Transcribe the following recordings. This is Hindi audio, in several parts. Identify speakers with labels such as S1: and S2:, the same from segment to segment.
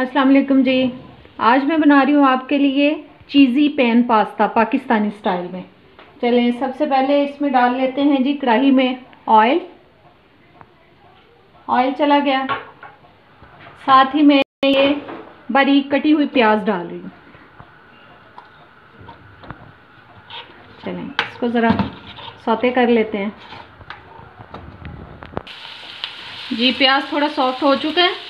S1: अस्सलाम वालेकुम जी। आज मैं बना रही हूँ आपके लिए चीज़ी पैन पास्ता पाकिस्तानी स्टाइल में। चलें, सबसे पहले इसमें डाल लेते हैं जी कढ़ाई में ऑयल। ऑयल चला गया, साथ ही मैं ये बारीक कटी हुई प्याज डाल रही हूँ। चलें, इसको ज़रा सौते कर लेते हैं जी। प्याज थोड़ा सॉफ्ट हो चुका है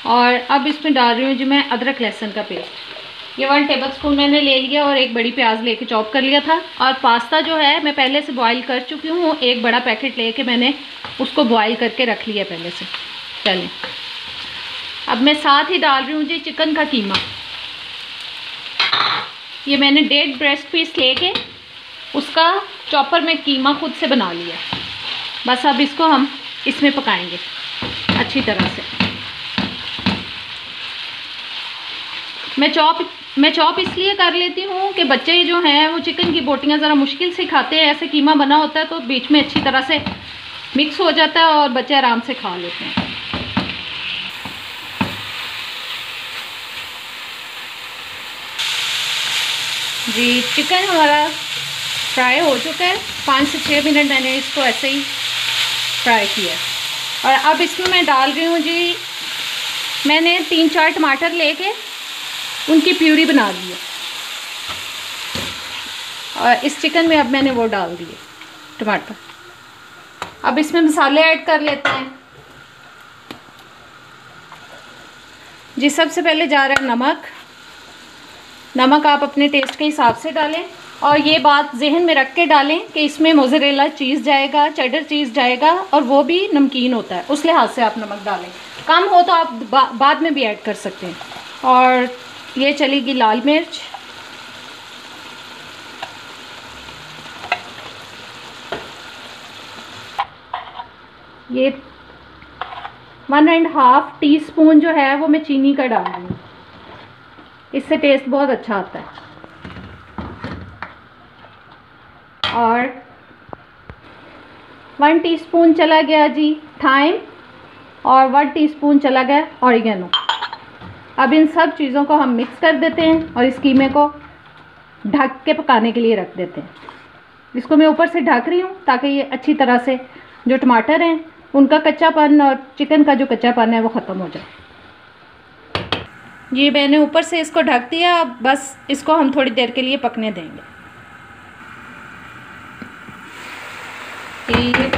S1: और अब इसमें डाल रही हूँ जी मैं अदरक लहसुन का पेस्ट। ये 1 टेबलस्पून मैंने ले लिया और एक बड़ी प्याज लेके चॉप कर लिया था। और पास्ता जो है मैं पहले से बॉईल कर चुकी हूँ, एक बड़ा पैकेट लेके मैंने उसको बॉईल करके रख लिया पहले से। चलें, अब मैं साथ ही डाल रही हूँ जी चिकन का कीमा। ये मैंने 1.5 ब्रेस्ट पीस लेके उसका चॉपर में कीमा खुद से बना लिया। बस अब इसको हम इसमें पकाएंगे अच्छी तरह से। मैं चॉप इसलिए कर लेती हूँ कि बच्चे जो हैं वो चिकन की बोटियाँ ज़रा मुश्किल से खाते हैं। ऐसे कीमा बना होता है तो बीच में अच्छी तरह से मिक्स हो जाता है और बच्चे आराम से खा लेते हैं। जी, चिकन हमारा फ्राई हो चुका है। 5 से 6 मिनट मैंने इसको ऐसे ही फ्राई किया। और अब इसमें मैं डाल रही हूँ जी, मैंने 3-4 टमाटर लेके उनकी प्यूरी बना दी है और इस चिकन में अब मैंने वो डाल दिए टमाटर। अब इसमें मसाले ऐड कर लेते हैं जी। सबसे पहले जा रहा है नमक। नमक आप अपने टेस्ट के हिसाब से डालें और ये बात जहन में रख के डालें कि इसमें मोज़रेला चीज़ जाएगा, चेडर चीज़ जाएगा और वो भी नमकीन होता है, उस लिहाज से आप नमक डालें। कम हो तो आप बाद में भी ऐड कर सकते हैं। और ये चलेगी लाल मिर्च, ये 1.5 टीस्पून जो है वो मैं चीनी का डाल रही हूँ, इससे टेस्ट बहुत अच्छा आता है। और 1 टीस्पून चला गया जी थाइम और 1 टीस्पून चला गया ऑरिगेनो। अब इन सब चीज़ों को हम मिक्स कर देते हैं और इस कीमे को ढक के पकाने के लिए रख देते हैं। इसको मैं ऊपर से ढक रही हूँ ताकि ये अच्छी तरह से जो टमाटर हैं उनका कच्चापन और चिकन का जो कच्चापन है वो ख़त्म हो जाए। ये मैंने ऊपर से इसको ढक दिया। अब बस इसको हम थोड़ी देर के लिए पकने देंगे। ये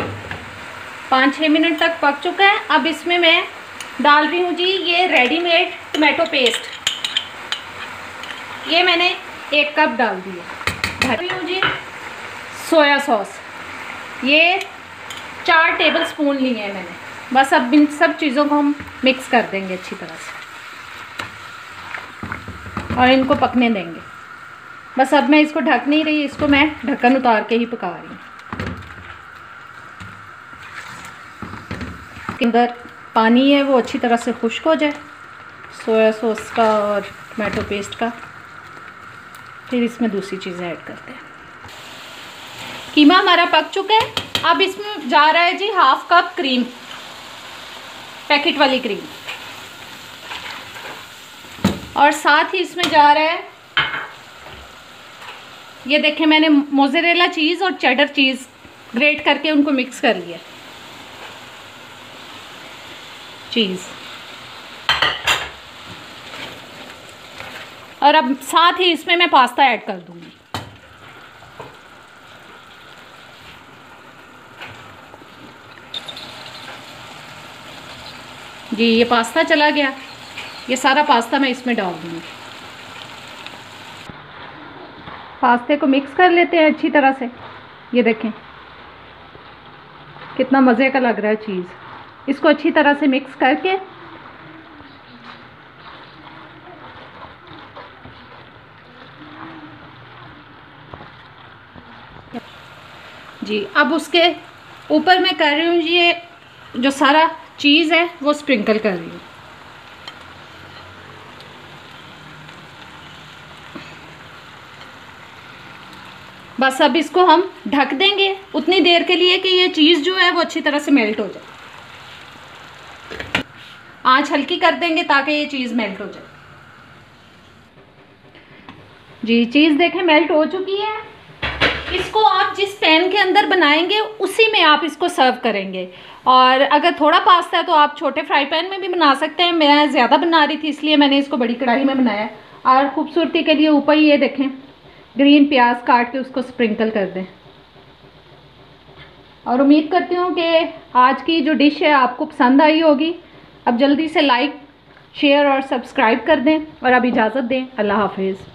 S1: 5-6 मिनट तक पक चुका है। अब इसमें मैं डाल रही हूँ जी ये रेडीमेड टमाटो पेस्ट। ये मैंने 1 कप डाल दिया। डाल रही हूँ जी सोया सॉस, ये 4 टेबलस्पून लिए हैं मैंने। बस अब इन सब चीज़ों को हम मिक्स कर देंगे अच्छी तरह से और इनको पकने देंगे। बस अब मैं इसको ढक नहीं रही, इसको मैं ढक्कन उतार के ही पका रही हूँ। अंदर पानी है वो अच्छी तरह से खुश्क हो जाए सोया सॉस का और टमाटो पेस्ट का, फिर इसमें दूसरी चीज़ें ऐड करते हैं। कीमा हमारा पक चुका है। अब इसमें जा रहा है जी 1/2 कप क्रीम, पैकेट वाली क्रीम। और साथ ही इसमें जा रहा है, ये देखें मैंने मोज़रेला चीज़ और चेडर चीज़ ग्रेट करके उनको मिक्स कर लिया चीज़। और अब साथ ही इसमें मैं पास्ता ऐड कर दूंगी। जी, ये पास्ता चला गया। ये सारा पास्ता मैं इसमें डाल दूंगी। पास्ते को मिक्स कर लेते हैं अच्छी तरह से। ये देखें कितना मज़े का लग रहा है चीज़। इसको अच्छी तरह से मिक्स करके जी, अब उसके ऊपर मैं कर रही हूँ ये जो सारा चीज़ है वो स्प्रिंकल कर रही हूँ। बस अब इसको हम ढक देंगे उतनी देर के लिए कि ये चीज़ जो है वो अच्छी तरह से मेल्ट हो जाए। आंच हल्की कर देंगे ताकि ये चीज़ मेल्ट हो जाए। जी चीज़ देखें मेल्ट हो चुकी है। इसको आप जिस पैन के अंदर बनाएंगे उसी में आप इसको सर्व करेंगे। और अगर थोड़ा पास्ता है तो आप छोटे फ्राई पैन में भी बना सकते हैं। मैं ज़्यादा बना रही थी इसलिए मैंने इसको बड़ी कढ़ाई में बनाया। और ख़ूबसूरती के लिए ऊपर ये देखें ग्रीन प्याज काट के उसको स्प्रिंकल कर दें। और उम्मीद करती हूँ कि आज की जो डिश है आपको पसंद आई होगी। अब जल्दी से लाइक शेयर और सब्सक्राइब कर दें और अब इजाज़त दें। अल्लाह हाफिज़।